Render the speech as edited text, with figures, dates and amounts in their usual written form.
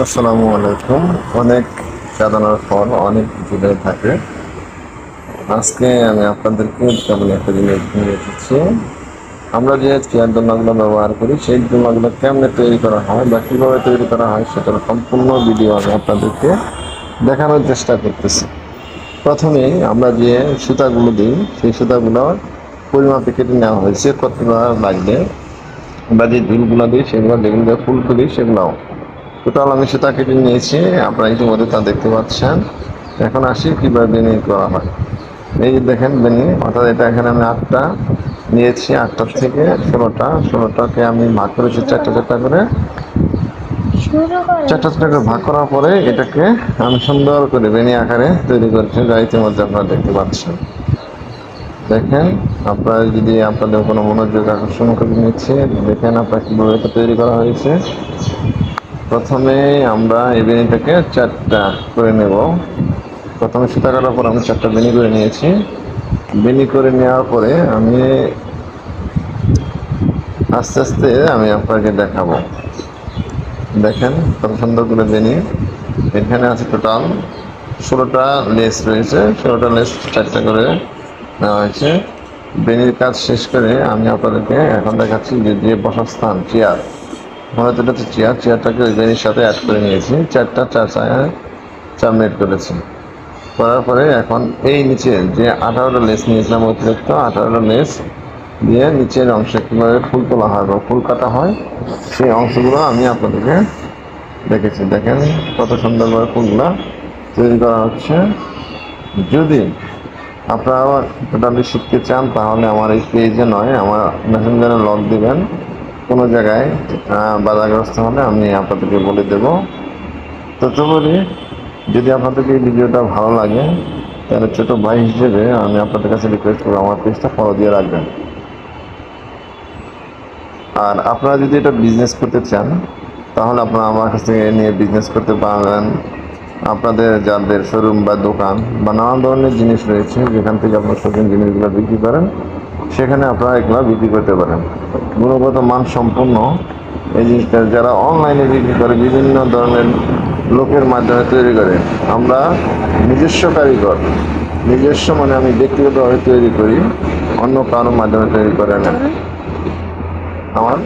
আসসালামু আলাইকুম। অনেক সাধনার ফল অনেক জুড়ে থাকে। আজকে আমি আপনাদেরকে তেমন একটা জিনিস নিয়ে এসেছি। আমরা যে চেয়ার দোলনাগুলো ব্যবহার করি সেই দোলনাগুলো কেমনে তৈরি করা হয় বা কীভাবে তৈরি করা হয় সেটার সম্পূর্ণ ভিডিও আমি আপনাদেরকে দেখানোর চেষ্টা করতেছি। প্রথমেই আমরা যে সুতাগুলো দিই সেই সুতাগুলো পরিমাপে কেটে নেওয়া হয়েছে কতটা লাগবে। আমরা যে ঝুলগুলো দিই সেগুলো যেগুলো দিয়ে ফুল করি সেগুলোও টোটাল আমি সুতা কেটে নিয়েছি, আপনারা ইতিমধ্যে তা দেখতে পাচ্ছেন। এখন আসি কীভাবে বেনি করা হয়। এই যে দেখেন বেনি, অর্থাৎ এটা এখানে আমি 8টা নিয়েছি, 8টার থেকে 16টাকে আমি ভাগ করেছি চারটা চারটা করে। চারটা চারটা করে ভাগ করার পরে এটাকে আমি সুন্দর করে বেনি আকারে তৈরি করেছি, যা ইতিমধ্যে আপনারা দেখতে পাচ্ছেন। দেখেন, আপনারা যদি আপনাদের কোনো মনোযোগ আকর্ষণ করে নিচ্ছে, দেখেন আপনার কীভাবে এটা তৈরি করা হয়েছে। প্রথমে আমরা এই বেনিটাকে 4টা করে নেব। প্রথমে সুতা কাটার পর আমি 4টা বেনি করে নিয়েছি। বেনি করে নেওয়ার পরে আমি আস্তে আস্তে আপনাকে দেখাবো। দেখেন কত সুন্দর করে বেনি। এখানে আছে টোটাল 16টা লেস রয়েছে, 16টা লেস 4টা করে নেওয়া হয়েছে। বেনির কাজ শেষ করে আমি আপনাদেরকে এখন দেখাচ্ছি যে বসার স্থান চেয়ার, মনে হচ্ছে এটা হচ্ছে চেয়ারটাকে ওই বেনির সাথে অ্যাড করে নিয়েছি। 4টা 4 মিনিট করেছি। করার পরে এখন এই নিচে যে 18টা লেস নিয়েছিলাম অতিরিক্ত 18টা লেস দিয়ে নিচের অংশে কীভাবে ফুল তোলা হয় বা ফুল কাটা হয় সেই অংশগুলো আমি আপনাদেরকে দেখেছি। দেখেন কত সুন্দরভাবে ফুলগুলো তৈরি করা হচ্ছে। যদি আপনারা টোটালি শিখতে চান তাহলে আমার এই পেজে নয়, আমার মেসেঞ্জারে লগ দিবেন। কোনো জায়গায় বাধাগ্রস্ত হলে আমি আপনাদেরকে বলে দেব। ততপরি যদি আপনাদেরকে এই ভিডিওটা ভালো লাগে তাহলে ছোটো ভাই হিসেবে আমি আপনাদের কাছে রিকোয়েস্ট করবো আমার পেজটা ফলো দিয়ে রাখবেন। আর আপনারা যদি এটা বিজনেস করতে চান তাহলে আপনারা আমার কাছ থেকে নিয়ে বিজনেস করতে পারবেন। আপনাদের যাদের শোরুম বা দোকান বা নানান ধরনের জিনিস রয়েছে যেখান থেকে আপনার শৌখিন জিনিসগুলো বিক্রি করেন, সেখানে আপনারা এগুলো বিক্রি করতে পারেন। গুণগত মান সম্পন্ন এই জিনিসটা যারা অনলাইনে বিক্রি করে বিভিন্ন ধরনের লোকের মাধ্যমে তৈরি করে, আমরা নিজস্ব কারিগর, নিজস্ব মানে আমি ব্যক্তিগতভাবে তৈরি করি, অন্য কারোর মাধ্যমে তৈরি করে না। আমার